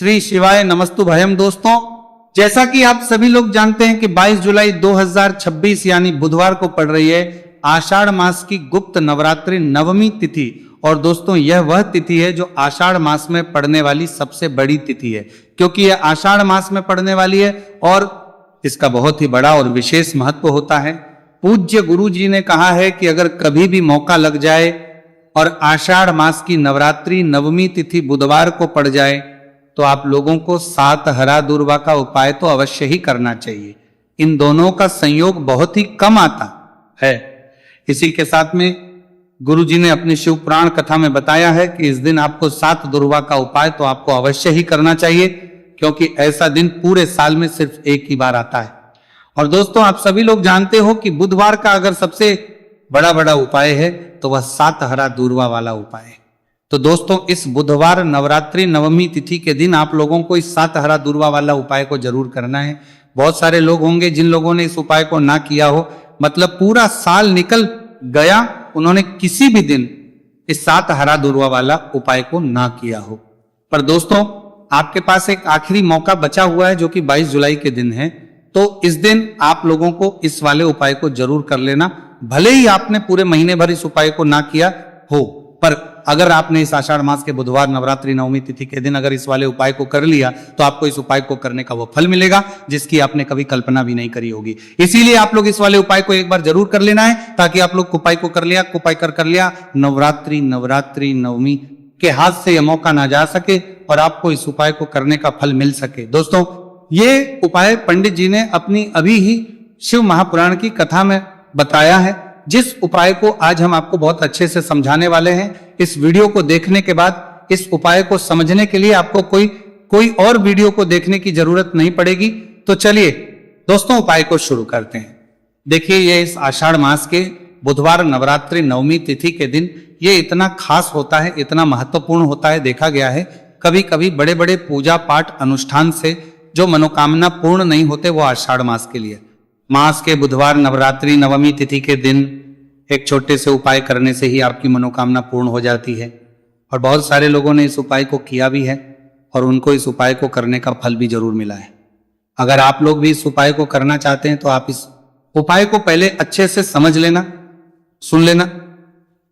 श्री शिवाय नमस्तु भयम। दोस्तों, जैसा कि आप सभी लोग जानते हैं कि 22 जुलाई 2026 यानी बुधवार को पड़ रही है आषाढ़ मास की गुप्त नवरात्रि नवमी तिथि। और दोस्तों, यह वह तिथि है जो आषाढ़ मास में पड़ने वाली सबसे बड़ी तिथि है, क्योंकि यह आषाढ़ मास में पड़ने वाली है और इसका बहुत ही बड़ा और विशेष महत्व होता है। पूज्य गुरु जी ने कहा है कि अगर कभी भी मौका लग जाए और आषाढ़ मास की नवरात्रि नवमी तिथि बुधवार को पड़ जाए तो आप लोगों को 7 हरा दूर्वा का उपाय तो अवश्य ही करना चाहिए। इन दोनों का संयोग बहुत ही कम आता है। इसी के साथ में गुरु जी ने अपनी शिव पुराण कथा में बताया है कि इस दिन आपको 7 दूर्वा का उपाय तो आपको अवश्य ही करना चाहिए, क्योंकि ऐसा दिन पूरे साल में सिर्फ एक ही बार आता है। और दोस्तों, आप सभी लोग जानते हो कि बुधवार का अगर सबसे बड़ा उपाय है तो वह 7 हरा दूर्वा वाला उपाय है। तो दोस्तों, इस बुधवार नवरात्रि नवमी तिथि के दिन आप लोगों को इस 7 हरा दूर्वा वाला उपाय को जरूर करना है। बहुत सारे लोग होंगे जिन लोगों ने इस उपाय को ना किया हो, मतलब पूरा साल निकल गया, उन्होंने किसी भी दिन इस 7 हरा दूर्वा वाला उपाय को ना किया हो। पर दोस्तों, आपके पास एक आखिरी मौका बचा हुआ है जो कि 22 जुलाई के दिन है। तो इस दिन आप लोगों को इस वाले उपाय को जरूर कर लेना। भले ही आपने पूरे महीने भर इस उपाय को ना किया हो, पर अगर आपने इस आषाढ़ मास के बुधवार नवरात्रि नवमी तिथि के दिन अगर इस वाले उपाय को कर लिया तो आपको इस उपाय को करने का वो फल मिलेगा जिसकी आपने कभी कल्पना भी नहीं करी होगी। इसीलिए आप लोग इस वाले उपाय को एक बार जरूर कर लेना है, ताकि आप लोग उपाय को कर लिया नवरात्रि नवमी के हाथ से यह मौका ना जा सके और आपको इस उपाय को करने का फल मिल सके। दोस्तों, ये उपाय पंडित जी ने अपनी अभी ही शिव महापुराण की कथा में बताया है, जिस उपाय को आज हम आपको बहुत अच्छे से समझाने वाले हैं। इस वीडियो को देखने के बाद इस उपाय को समझने के लिए आपको कोई और वीडियो को देखने की जरूरत नहीं पड़ेगी। तो चलिए दोस्तों, उपाय को शुरू करते हैं। देखिए, ये इस आषाढ़ मास के बुधवार नवरात्रि नवमी तिथि के दिन ये इतना खास होता है, इतना महत्वपूर्ण होता है। देखा गया है कभी कभी बड़े बड़े पूजा पाठ अनुष्ठान से जो मनोकामना पूर्ण नहीं होते वो आषाढ़ मास के लिए। मास के बुधवार नवरात्रि नवमी तिथि के दिन एक छोटे से उपाय करने से ही आपकी मनोकामना पूर्ण हो जाती है। और बहुत सारे लोगों ने इस उपाय को किया भी है और उनको इस उपाय को करने का फल भी जरूर मिला है। अगर आप लोग भी इस उपाय को करना चाहते हैं तो आप इस उपाय को पहले अच्छे से समझ लेना, सुन लेना,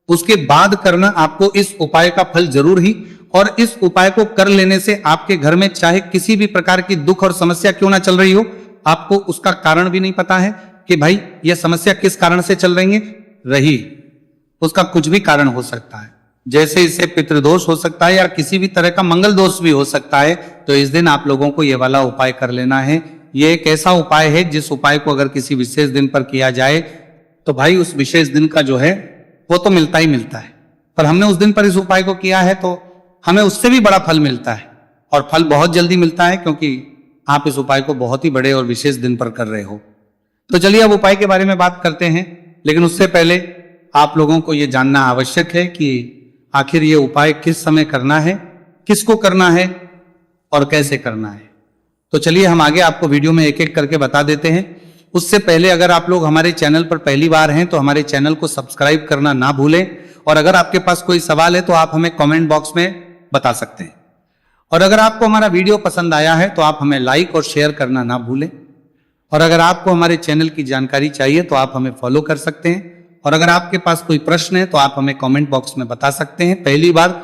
उसके बाद करना। आपको इस उपाय का फल जरूर ही, और इस उपाय को कर लेने से आपके घर में चाहे किसी भी प्रकार की दुख और समस्या क्यों ना चल रही हो, आपको उसका कारण भी नहीं पता है कि भाई यह समस्या किस कारण से चल रही, उसका कुछ भी कारण हो सकता है। जैसे इससे पितृदोष हो सकता है या किसी भी तरह का मंगल दोष भी हो सकता है। तो इस दिन आप लोगों को यह वाला उपाय कर लेना है। यह एक ऐसा उपाय है जिस उपाय को अगर किसी विशेष दिन पर किया जाए तो भाई उस विशेष दिन का जो है वो तो मिलता ही मिलता है। पर हमने उस दिन पर इस उपाय को किया है तो हमें उससे भी बड़ा फल मिलता है, और फल बहुत जल्दी मिलता है, क्योंकि आप इस उपाय को बहुत ही बड़े और विशेष दिन पर कर रहे हो। तो चलिए अब उपाय के बारे में बात करते हैं, लेकिन उससे पहले आप लोगों को यह जानना आवश्यक है कि आखिर ये उपाय किस समय करना है, किसको करना है और कैसे करना है। तो चलिए हम आगे आपको वीडियो में एक एक करके बता देते हैं। उससे पहले अगर आप लोग हमारे चैनल पर पहली बार हैं तो हमारे चैनल को सब्सक्राइब करना ना भूलें, और अगर आपके पास कोई सवाल है तो आप हमें कमेंट बॉक्स में बता सकते हैं। और अगर आपको हमारा वीडियो पसंद आया है तो आप हमें लाइक और शेयर करना ना भूलें। और अगर आपको हमारे चैनल की जानकारी चाहिए तो आप हमें फॉलो कर सकते हैं। और अगर आपके पास कोई प्रश्न है तो आप हमें कमेंट बॉक्स में बता सकते हैं। पहली बार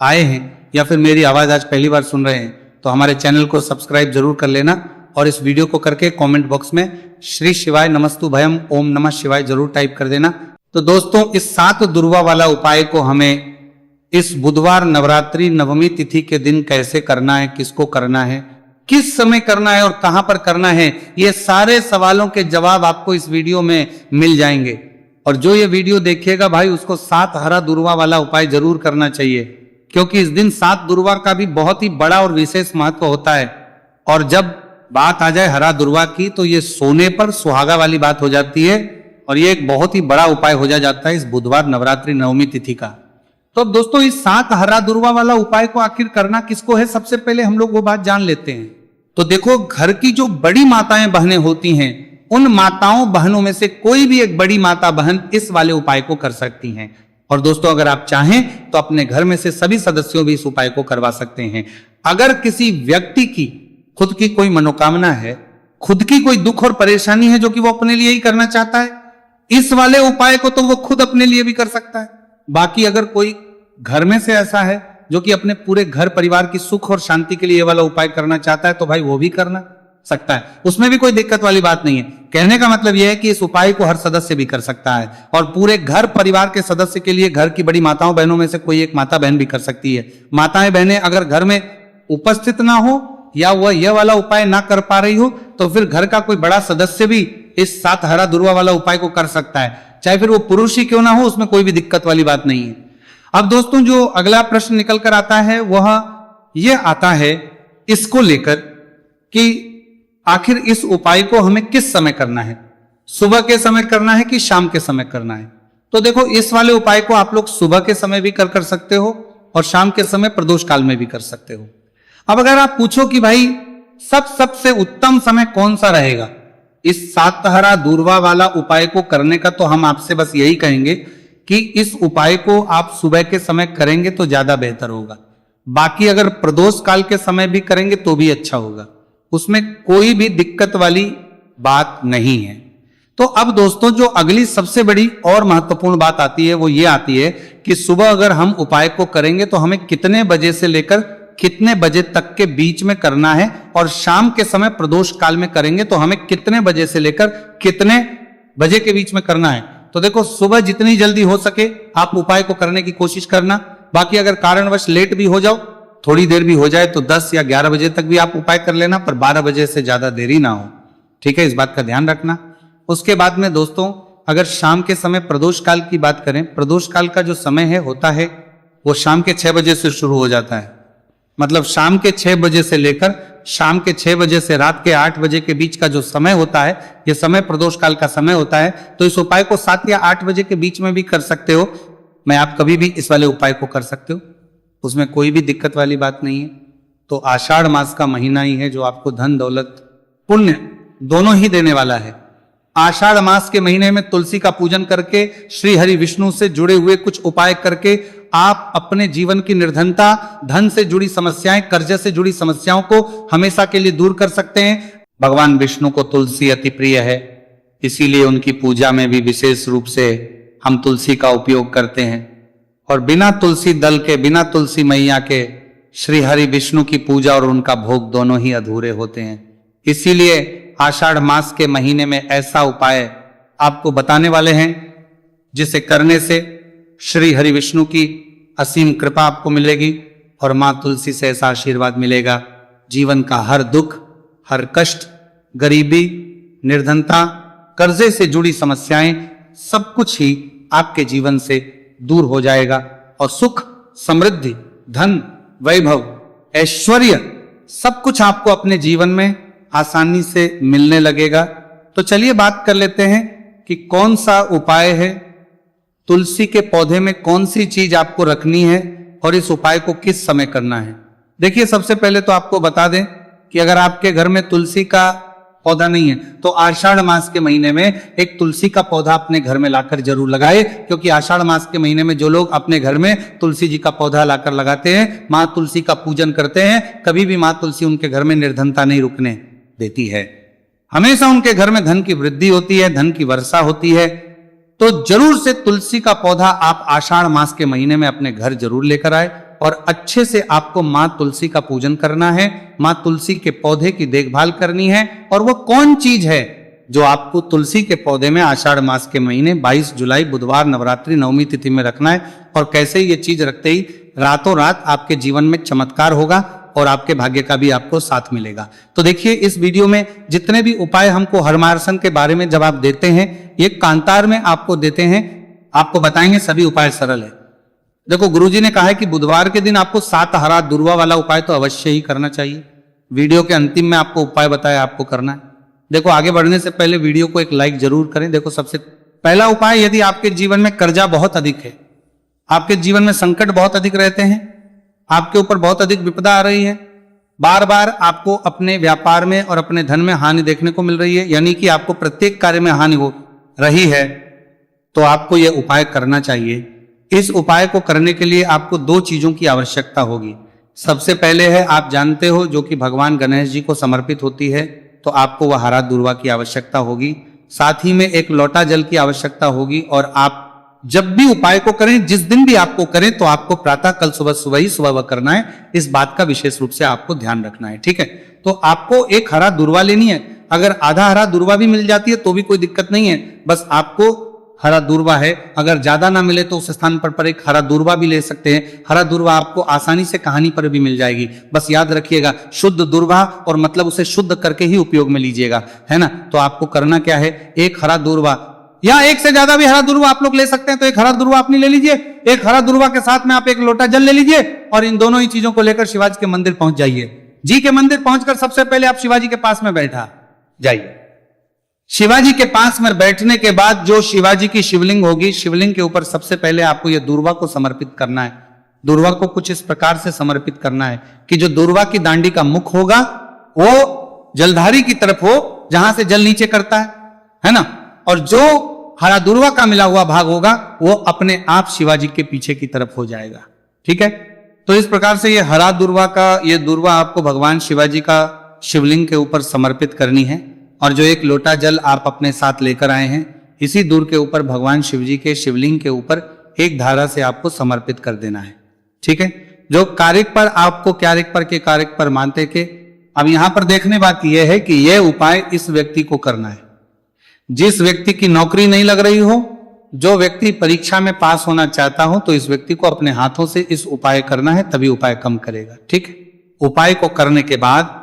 आए हैं या फिर मेरी आवाज आज पहली बार सुन रहे हैं तो हमारे चैनल को सब्सक्राइब जरूर कर लेना, और इस वीडियो को करके कमेंट बॉक्स में श्री शिवाय नमस्तु भयम ओम नमः शिवाय जरूर टाइप कर देना। तो दोस्तों, इस 7 दूर्वा वाला उपाय को हमें इस बुधवार नवरात्रि नवमी तिथि के दिन कैसे करना है, किसको करना है, किस समय करना है और कहां पर करना है, ये सारे सवालों के जवाब आपको इस वीडियो में मिल जाएंगे। और जो ये वीडियो देखिएगा भाई, उसको 7 हरा दूर्वा वाला उपाय जरूर करना चाहिए, क्योंकि इस दिन 7 दूर्वा का भी बहुत ही बड़ा और विशेष महत्व होता है। और जब बात आ जाए हरा दूर्वा की तो ये सोने पर सुहागा वाली बात हो जाती है, और ये एक बहुत ही बड़ा उपाय हो जाता है इस बुधवार नवरात्रि नवमी तिथि का। तो अब दोस्तों, इस 7 हरा दूर्वा वाला उपाय को आखिर करना किसको है, सबसे पहले हम लोग वो बात जान लेते हैं। तो देखो, घर की जो बड़ी माताएं बहनें होती हैं, उन माताओं बहनों में से कोई भी एक बड़ी माता बहन इस वाले उपाय को कर सकती हैं। और दोस्तों, अगर आप चाहें तो अपने घर में से सभी सदस्यों भी इस उपाय को करवा सकते हैं। अगर किसी व्यक्ति की खुद की कोई मनोकामना है, खुद की कोई दुख और परेशानी है जो कि वो अपने लिए ही करना चाहता है, इस वाले उपाय को तो वो खुद अपने लिए भी कर सकता है। बाकी अगर कोई घर में से ऐसा है जो कि अपने पूरे घर परिवार की सुख और शांति के लिए ये वाला उपाय करना चाहता है, तो भाई वो भी करना सकता है, उसमें भी कोई दिक्कत वाली बात नहीं है। कहने का मतलब यह है कि इस उपाय को हर सदस्य भी कर सकता है और पूरे घर परिवार के सदस्य के लिए घर की बड़ी माताओं बहनों में से कोई एक माता बहन भी कर सकती है। माताएं बहनें अगर घर में उपस्थित ना हो या वह यह वाला उपाय ना कर पा रही हो, तो फिर घर का कोई बड़ा सदस्य भी इस 7 हरा दूर्वा वाला उपाय को कर सकता है, चाहे फिर वो पुरुष ही क्यों ना हो, उसमें कोई भी दिक्कत वाली बात नहीं है। अब दोस्तों जो अगला प्रश्न निकल कर आता है वह यह आता है इसको लेकर कि आखिर इस उपाय को हमें किस समय करना है, सुबह के समय करना है कि शाम के समय करना है। तो देखो इस वाले उपाय को आप लोग सुबह के समय भी कर सकते हो और शाम के समय प्रदोष काल में भी कर सकते हो। अब अगर आप पूछो कि भाई सबसे उत्तम समय कौन सा रहेगा इस 7 हरा दूर्वा वाला उपाय को करने का, तो हम आपसे बस यही कहेंगे कि इस उपाय को आप सुबह के समय करेंगे तो ज्यादा बेहतर होगा। बाकी अगर प्रदोष काल के समय भी करेंगे तो भी अच्छा होगा, उसमें कोई भी दिक्कत वाली बात नहीं है। तो अब दोस्तों जो अगली सबसे बड़ी और महत्वपूर्ण बात आती है वो ये आती है कि सुबह अगर हम उपाय को करेंगे तो हमें कितने बजे से लेकर कितने बजे तक के बीच में करना है, और शाम के समय प्रदोष काल में करेंगे तो हमें कितने बजे से लेकर कितने बजे के बीच में करना है। तो देखो सुबह जितनी जल्दी हो सके आप उपाय को करने की कोशिश करना। बाकी अगर कारणवश लेट भी हो जाओ, थोड़ी देर भी हो जाए, तो 10 या 11 बजे तक भी आप उपाय कर लेना, पर 12 बजे से ज्यादा देरी ना हो, ठीक है, इस बात का ध्यान रखना। उसके बाद में दोस्तों अगर शाम के समय प्रदोष काल की बात करें, प्रदोष काल का जो समय है होता है वो शाम के 6 बजे से शुरू हो जाता है। मतलब शाम के 6 बजे से लेकर शाम के 6 बजे से रात के 8 बजे के बीच का जो समय होता है, यह समय प्रदोष काल का समय होता है। तो इस उपाय को 7 या 8 बजे के बीच में भी कर सकते हो, मैं आप कभी भी इस वाले उपाय को कर सकते हो, उसमें कोई भी दिक्कत वाली बात नहीं है। तो आषाढ़ मास का महीना ही है जो आपको धन दौलत पुण्य दोनों ही देने वाला है। आषाढ़ मास के महीने में तुलसी का पूजन करके, श्री हरि विष्णु से जुड़े हुए कुछ उपाय करके आप अपने जीवन की निर्धनता, धन से जुड़ी समस्याएं, कर्ज से जुड़ी समस्याओं को हमेशा के लिए दूर कर सकते हैं। भगवान विष्णु को तुलसी अति प्रिय है, इसीलिए उनकी पूजा में भी विशेष रूप से हम तुलसी का उपयोग करते हैं। और बिना तुलसी दल के, बिना तुलसी मैया के श्री हरि विष्णु की पूजा और उनका भोग दोनों ही अधूरे होते हैं। इसीलिए आषाढ़ मास के महीने में ऐसा उपाय आपको बताने वाले हैं जिसे करने से श्री हरि विष्णु की असीम कृपा आपको मिलेगी और मां तुलसी से ऐसा आशीर्वाद मिलेगा, जीवन का हर दुख, हर कष्ट, गरीबी, निर्धनता, कर्जे से जुड़ी समस्याएं, सब कुछ ही आपके जीवन से दूर हो जाएगा और सुख, समृद्धि, धन, वैभव, ऐश्वर्य सब कुछ आपको अपने जीवन में आसानी से मिलने लगेगा। तो चलिए बात कर लेते हैं कि कौन सा उपाय है, तुलसी के पौधे में कौन सी चीज आपको रखनी है और इस उपाय को किस समय करना है। देखिए सबसे पहले तो आपको बता दें कि अगर आपके घर में तुलसी का पौधा नहीं है तो आषाढ़ मास के महीने में एक तुलसी का पौधा अपने घर में लाकर जरूर लगाए, क्योंकि आषाढ़ मास के महीने में जो लोग अपने घर में तुलसी जी का पौधा लाकर लगाते हैं, माँ तुलसी का पूजन करते हैं, कभी भी माँ तुलसी उनके घर में निर्धनता नहीं रुकने देती है, हमेशा उनके घर में धन की वृद्धि होती है, धन की वर्षा होती है। तो जरूर से तुलसी का पौधा आप आषाढ़ मास के महीने में अपने घर जरूर लेकर आए और अच्छे से आपको मां तुलसी का पूजन करना है, मां तुलसी के पौधे की देखभाल करनी है। और वो कौन चीज है जो आपको तुलसी के पौधे में आषाढ़ मास के महीने 22 जुलाई बुधवार नवरात्रि नवमी तिथि में रखना है, और कैसे ये चीज रखते ही रातों रात आपके जीवन में चमत्कार होगा और आपके भाग्य का भी आपको साथ मिलेगा। तो देखिए इस वीडियो में जितने भी उपाय हमको हरमार्सन के बारे में जब आप देते हैं, ये कांतार में आपको देते हैं, आपको बताएंगे सभी उपाय सरल है। देखो गुरुजी ने कहा है कि बुधवार के दिन आपको 7 हरा दूर्वा वाला उपाय तो अवश्य ही करना चाहिए। वीडियो के अंतिम में आपको उपाय बताया आपको करना है। देखो आगे बढ़ने से पहले वीडियो को एक लाइक जरूर करें। देखो सबसे पहला उपाय, यदि आपके जीवन में कर्जा बहुत अधिक है, आपके जीवन में संकट बहुत अधिक रहते हैं, आपके ऊपर बहुत अधिक विपदा आ रही है, बार बार आपको अपने व्यापार में और अपने धन में हानि देखने को मिल रही है, यानी कि आपको प्रत्येक कार्य में हानि हो रही है, तो आपको यह उपाय करना चाहिए। इस उपाय को करने के लिए आपको 2 चीजों की आवश्यकता होगी। सबसे पहले है, आप जानते हो, जो कि भगवान गणेश जी को समर्पित होती है, तो आपको वह हरा दूर्वा की आवश्यकता होगी। साथ ही में एक लोटा जल की आवश्यकता होगी। और आप जब भी उपाय को करें, जिस दिन भी आपको करें, तो आपको प्रातः कल सुबह ही सुबह करना है। इस बात का विशेष रूप से आपको ध्यान रखना है, ठीक है। तो आपको एक हरा दूर्वा लेनी है। अगर आधा हरा दूर्वा भी मिल जाती है तो भी कोई दिक्कत नहीं है, बस आपको हरा दूर्वा है। अगर ज्यादा ना मिले तो उस स्थान पर एक हरा दूर्वा भी ले सकते हैं। हरा दूर्वा आपको आसानी से कहानी पर भी मिल जाएगी। बस याद रखिएगा, शुद्ध दूर्वा, और मतलब उसे शुद्ध करके ही उपयोग में लीजिएगा, है ना। तो आपको करना क्या है, एक हरा दूर्वा, या एक से ज्यादा भी हरा दूर्वा आप लोग ले सकते हैं, तो एक हरा दूर्वा अपनी ले लीजिए। एक हरा दूर्वा के साथ में आप एक लोटा जल ले लीजिए, और इन दोनों ही चीजों को लेकर शिवाजी के मंदिर पहुंच जाइए। जी के मंदिर पहुंचकर सबसे पहले आप शिवाजी के पास में बैठा जाइए। शिवाजी के पास में बैठने के बाद जो शिवाजी की शिवलिंग होगी, शिवलिंग के ऊपर सबसे पहले आपको यह दूर्वा को समर्पित करना है। दूर्वा को कुछ इस प्रकार से समर्पित करना है कि जो दूर्वा की दांडी का मुख होगा वो जलधारी की तरफ हो, जहां से जल नीचे करता है ना। और जो हरा दूर्वा का मिला हुआ भाग होगा वो अपने आप शिवाजी के पीछे की तरफ हो जाएगा, ठीक है। तो इस प्रकार से ये हरा दूर्वा का, ये दूर्वा आपको भगवान शिवाजी का शिवलिंग के ऊपर समर्पित करनी है। और जो एक लोटा जल आप अपने साथ लेकर आए हैं, इसी दूर के ऊपर भगवान शिवजी के शिवलिंग के ऊपर एक धारा से आपको समर्पित कर देना है, ठीक है। जो कारिक पर आपको कारिक पर मानते के, अब यहां पर देखने बात यह है कि यह उपाय इस व्यक्ति को करना है जिस व्यक्ति की नौकरी नहीं लग रही हो, जो व्यक्ति परीक्षा में पास होना चाहता हो, तो इस व्यक्ति को अपने हाथों से इस उपाय करना है, तभी उपाय कम करेगा, ठीक है। उपाय को करने के बाद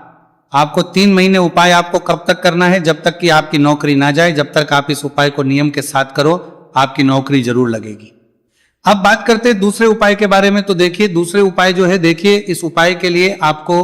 आपको 3 महीने उपाय आपको कब तक करना है, जब तक कि आपकी नौकरी ना जाए। जब तक आप इस उपाय को नियम के साथ करो, आपकी नौकरी जरूर लगेगी। अब बात करते हैं दूसरे उपाय के बारे में। तो देखिए, दूसरे उपाय जो है, देखिए, इस उपाय के लिए आपको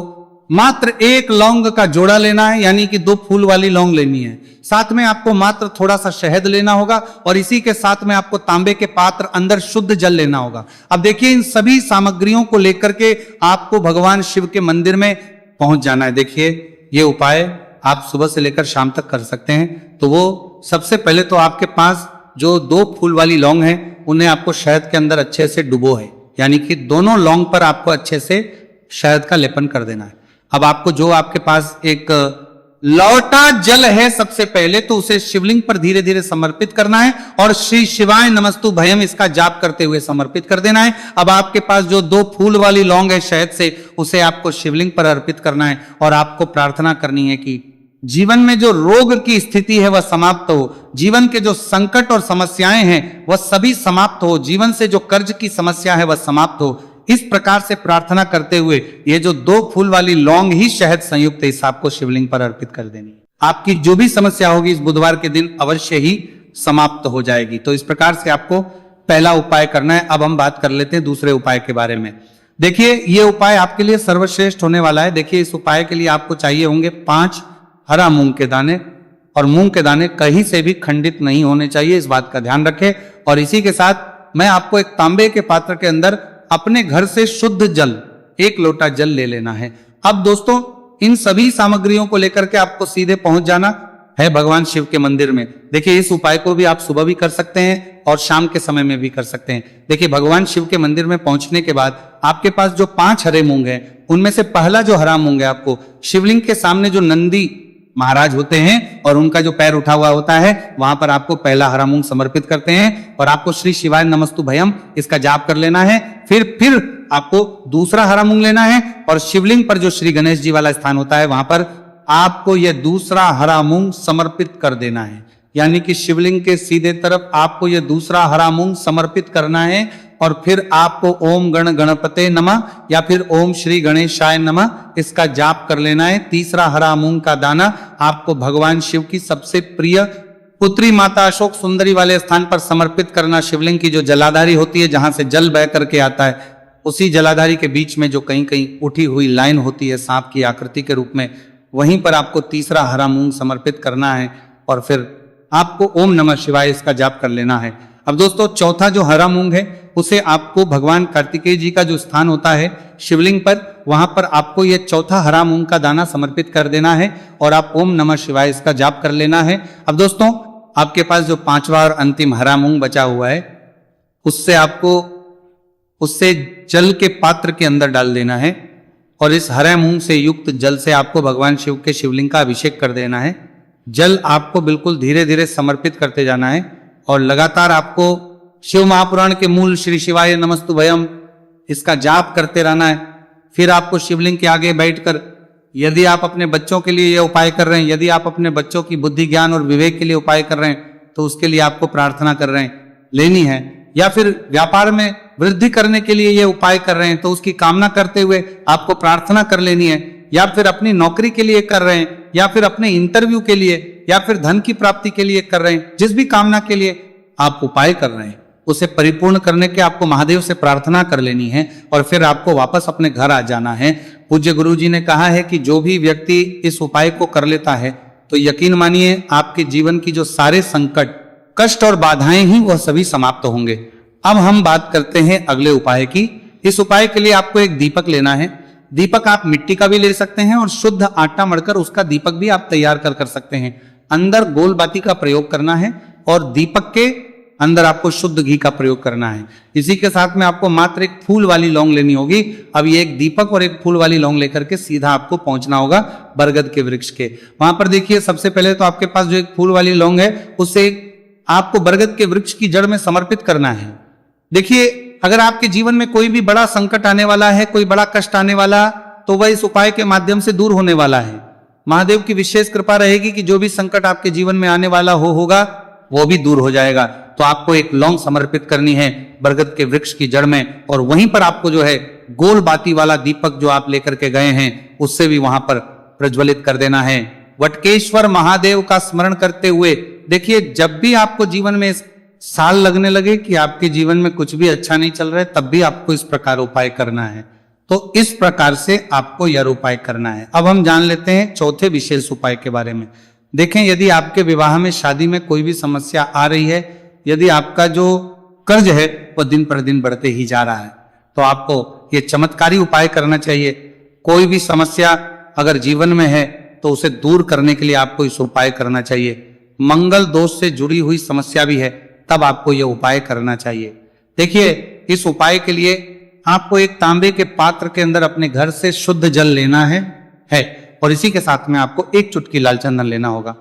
मात्र 1 लौंग का जोड़ा लेना है, यानी कि 2 फूल वाली लौंग लेनी है। साथ में आपको मात्र थोड़ा सा शहद लेना होगा, और इसी के साथ में आपको तांबे के पात्र अंदर शुद्ध जल लेना होगा। अब देखिए, इन सभी सामग्रियों को लेकर के आपको भगवान शिव के मंदिर में पहुंच जाना है। देखिए, ये उपाय आप सुबह से लेकर शाम तक कर सकते हैं। तो वो सबसे पहले तो आपके पास जो 2 फूल वाली लौंग है, उन्हें आपको शहद के अंदर अच्छे से डुबो है, यानी कि दोनों लौंग पर आपको अच्छे से शहद का लेपन कर देना है। अब आपको जो आपके पास एक लौटा जल है, सबसे पहले तो उसे शिवलिंग पर धीरे धीरे समर्पित करना है, और श्री शिवाय नमस्तु भयम इसका जाप करते हुए समर्पित कर देना है। अब आपके पास जो 2 फूल वाली लौंग है शहद से, उसे आपको शिवलिंग पर अर्पित करना है, और आपको प्रार्थना करनी है कि जीवन में जो रोग की स्थिति है वह समाप्त हो, जीवन के जो संकट और समस्याएं हैं वह सभी समाप्त हो, जीवन से जो कर्ज की समस्या है वह समाप्त हो। इस प्रकार से प्रार्थना करते हुए ये जो 2 फूल वाली लौंग ही शहद संयुक्त है, इस आपको शिवलिंग पर अर्पित कर देनी है। आपकी जो भी समस्या होगी इस बुधवार के दिन अवश्य ही समाप्त हो जाएगी। तो इस प्रकार से आपको पहला उपाय करना है। अब हम बात कर लेते हैं दूसरे उपाय के बारे में। देखिए, ये उपाय आपके लिए सर्वश्रेष्ठ होने वाला है। देखिए, इस उपाय के लिए आपको चाहिए होंगे 5 हरा मूंग के दाने, और मूंग के दाने कहीं से भी खंडित नहीं होने चाहिए, इस बात का ध्यान रखें। और इसी के साथ मैं आपको एक तांबे के पात्र के अंदर अपने घर से शुद्ध जल, 1 लोटा जल ले लेना है। अब दोस्तों, इन सभी सामग्रियों को लेकर के आपको सीधे पहुंच जाना है भगवान शिव के मंदिर में। देखिए, इस उपाय को भी आप सुबह भी कर सकते हैं और शाम के समय में भी कर सकते हैं। देखिए, भगवान शिव के मंदिर में पहुंचने के बाद आपके पास जो 5 हरे मूंग हैं, उनमें से पहला जो हरा मूंग है, आपको शिवलिंग के सामने जो नंदी महाराज होते हैं और उनका जो पैर उठा हुआ होता है, वहां पर आपको पहला हरा मूंग समर्पित करते हैं, और आपको श्री शिवाय नमस्तु भयम इसका जाप कर लेना है। फिर आपको दूसरा हरा मूंग लेना है, और शिवलिंग पर जो श्री गणेश जी वाला स्थान होता है, वहां पर आपको यह दूसरा हरा मूंग समर्पित कर देना है। यानी कि शिवलिंग के सीधे तरफ आपको यह दूसरा हरा मूंग समर्पित करना है, और फिर आपको ओम गण गणपते नमः या फिर ओम श्री गणेशाय नमः इसका जाप कर लेना है। तीसरा हरा मूंग का दाना आपको भगवान शिव की सबसे प्रिय पुत्री माता अशोक सुंदरी वाले स्थान पर समर्पित करना। शिवलिंग की जो जलाधारी होती है, जहां से जल बह करके आता है, उसी जलाधारी के बीच में जो कहीं कहीं उठी हुई लाइन होती है सांप की आकृति के रूप में, वहीं पर आपको तीसरा हरा मूंग समर्पित करना है, और फिर आपको ओम नमः शिवाय इसका जाप कर लेना है। अब दोस्तों, चौथा जो हरा मूंग है उसे आपको भगवान कार्तिकेय जी का जो स्थान होता है शिवलिंग पर, वहां पर आपको ये चौथा हरा मूंग का दाना समर्पित कर देना है, और आप ओम नमः शिवाय इसका जाप कर लेना है। अब दोस्तों, आपके पास जो 5वां और अंतिम हरा मूंग बचा हुआ है, उससे आपको उससे जल के पात्र के अंदर डाल देना है, और इस हरे मूंग से युक्त जल से आपको भगवान शिव के शिवलिंग का अभिषेक कर देना है। जल आपको बिल्कुल धीरे धीरे समर्पित करते जाना है और लगातार आपको शिव महापुराण के मूल श्री शिवाय नमस्तुभयम इसका जाप करते रहना है। फिर आपको शिवलिंग के आगे बैठकर, यदि आप अपने बच्चों के लिए यह उपाय कर रहे हैं, यदि आप अपने बच्चों की बुद्धि ज्ञान और विवेक के लिए उपाय कर रहे हैं, तो उसके लिए आपको प्रार्थना कर रहे हैं लेनी है। या फिर व्यापार में वृद्धि करने के लिए ये उपाय कर रहे हैं तो उसकी कामना करते हुए आपको प्रार्थना कर लेनी है। या फिर अपनी नौकरी के लिए कर रहे हैं, या फिर अपने इंटरव्यू के लिए, या फिर धन की प्राप्ति के लिए कर रहे हैं, जिस भी कामना के लिए आप उपाय कर रहे हैं उसे परिपूर्ण करने के आपको महादेव से प्रार्थना कर लेनी है और फिर आपको वापस अपने घर आ जाना है। पूज्य गुरु जी ने कहा है कि जो भी व्यक्ति इस उपाय को कर लेता है तो यकीन मानिए आपके जीवन की जो सारे संकट, कष्ट और बाधाएं ही वह सभी समाप्त होंगे। अब हम बात करते हैं अगले उपाय की। इस उपाय के लिए आपको एक दीपक लेना है। दीपक आप मिट्टी का भी ले सकते हैं और शुद्ध आटा मढ़कर उसका दीपक भी आप तैयार कर सकते हैं। अंदर गोल बाती का प्रयोग करना है और दीपक के अंदर आपको शुद्ध घी का प्रयोग करना है। इसी के साथ में आपको मात्र एक फूल वाली लौंग लेनी होगी। अब ये एक दीपक और एक फूल वाली लौंग लेकर के सीधा आपको पहुंचना होगा बरगद के वृक्ष के। वहां पर देखिए, सबसे पहले तो आपके पास जो एक फूल वाली लौंग है उसे आपको बरगद के वृक्ष की जड़ में समर्पित करना है। देखिए, अगर आपके जीवन में कोई भी बड़ा संकट आने वाला है, कोई बड़ा कष्ट आने वाला, तो वह इस उपाय के माध्यम से दूर होने वाला है। महादेव की विशेष कृपा रहेगी कि जो भी संकट आपके जीवन में आने वाला होगा वो भी दूर हो जाएगा। तो आपको एक लौंग समर्पित करनी है बरगद के वृक्ष की जड़ में और वहीं पर आपको जो है गोल बाती वाला दीपक जो आप लेकर के गए हैं उससे भी वहां पर प्रज्वलित कर देना है। वटकेश्वर महादेव का स्मरण करते हुए देखिए, जब भी आपको जीवन में साल लगने लगे कि आपके जीवन में कुछ भी अच्छा नहीं चल रहा है, तब भी आपको इस प्रकार उपाय करना है। तो इस प्रकार से आपको यह उपाय करना है। अब हम जान लेते हैं चौथे विशेष उपाय के बारे में। देखें, यदि आपके विवाह में, शादी में कोई भी समस्या आ रही है, यदि आपका जो कर्ज है वह दिन पर दिन बढ़ते ही जा रहा है, तो आपको ये चमत्कारी उपाय करना चाहिए। कोई भी समस्या अगर जीवन में है तो उसे दूर करने के लिए आपको इस उपाय करना चाहिए। मंगल दोष से जुड़ी हुई समस्या भी है तब आपको यह उपाय करना चाहिए। देखिए, इस उपाय के लिए आपको एक तांबे के पात्र के अंदर अपने घर से शुद्ध जल लेना है और इसी के साथ में आपको एक चुटकी लाल चंदन लेना होगा।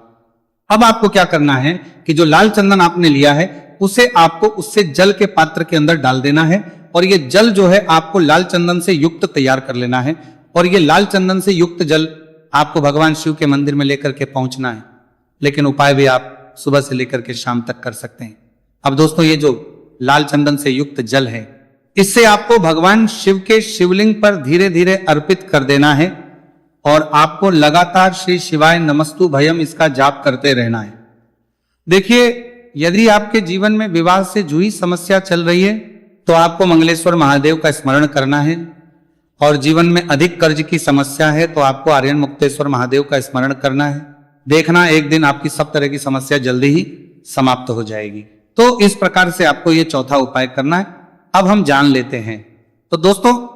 अब आपको क्या करना है कि जो लाल चंदन आपने लिया है उसे आपको उससे जल के पात्र के अंदर डाल देना है और ये जल जो है आपको लाल चंदन से युक्त तैयार कर लेना है और ये लाल चंदन से युक्त जल आपको भगवान शिव के मंदिर में लेकर के पहुंचना है। लेकिन उपाय भी आप सुबह से लेकर के शाम तक कर सकते हैं। अब दोस्तों, ये जो लाल चंदन से युक्त जल है इससे आपको भगवान शिव के शिवलिंग पर धीरे धीरे अर्पित कर देना है और आपको लगातार श्री शिवाय नमस्तुभयम इसका जाप करते रहना है। देखिए, यदि आपके जीवन में विवाह से जुड़ी समस्या चल रही है तो आपको मंगलेश्वर महादेव का स्मरण करना है और जीवन में अधिक कर्ज की समस्या है तो आपको आर्यन मुक्तेश्वर महादेव का स्मरण करना है। देखना, एक दिन आपकी सब तरह की समस्या जल्दी ही समाप्त हो जाएगी। तो इस प्रकार से आपको ये चौथा उपाय करना है। अब हम जान लेते हैं। तो दोस्तों,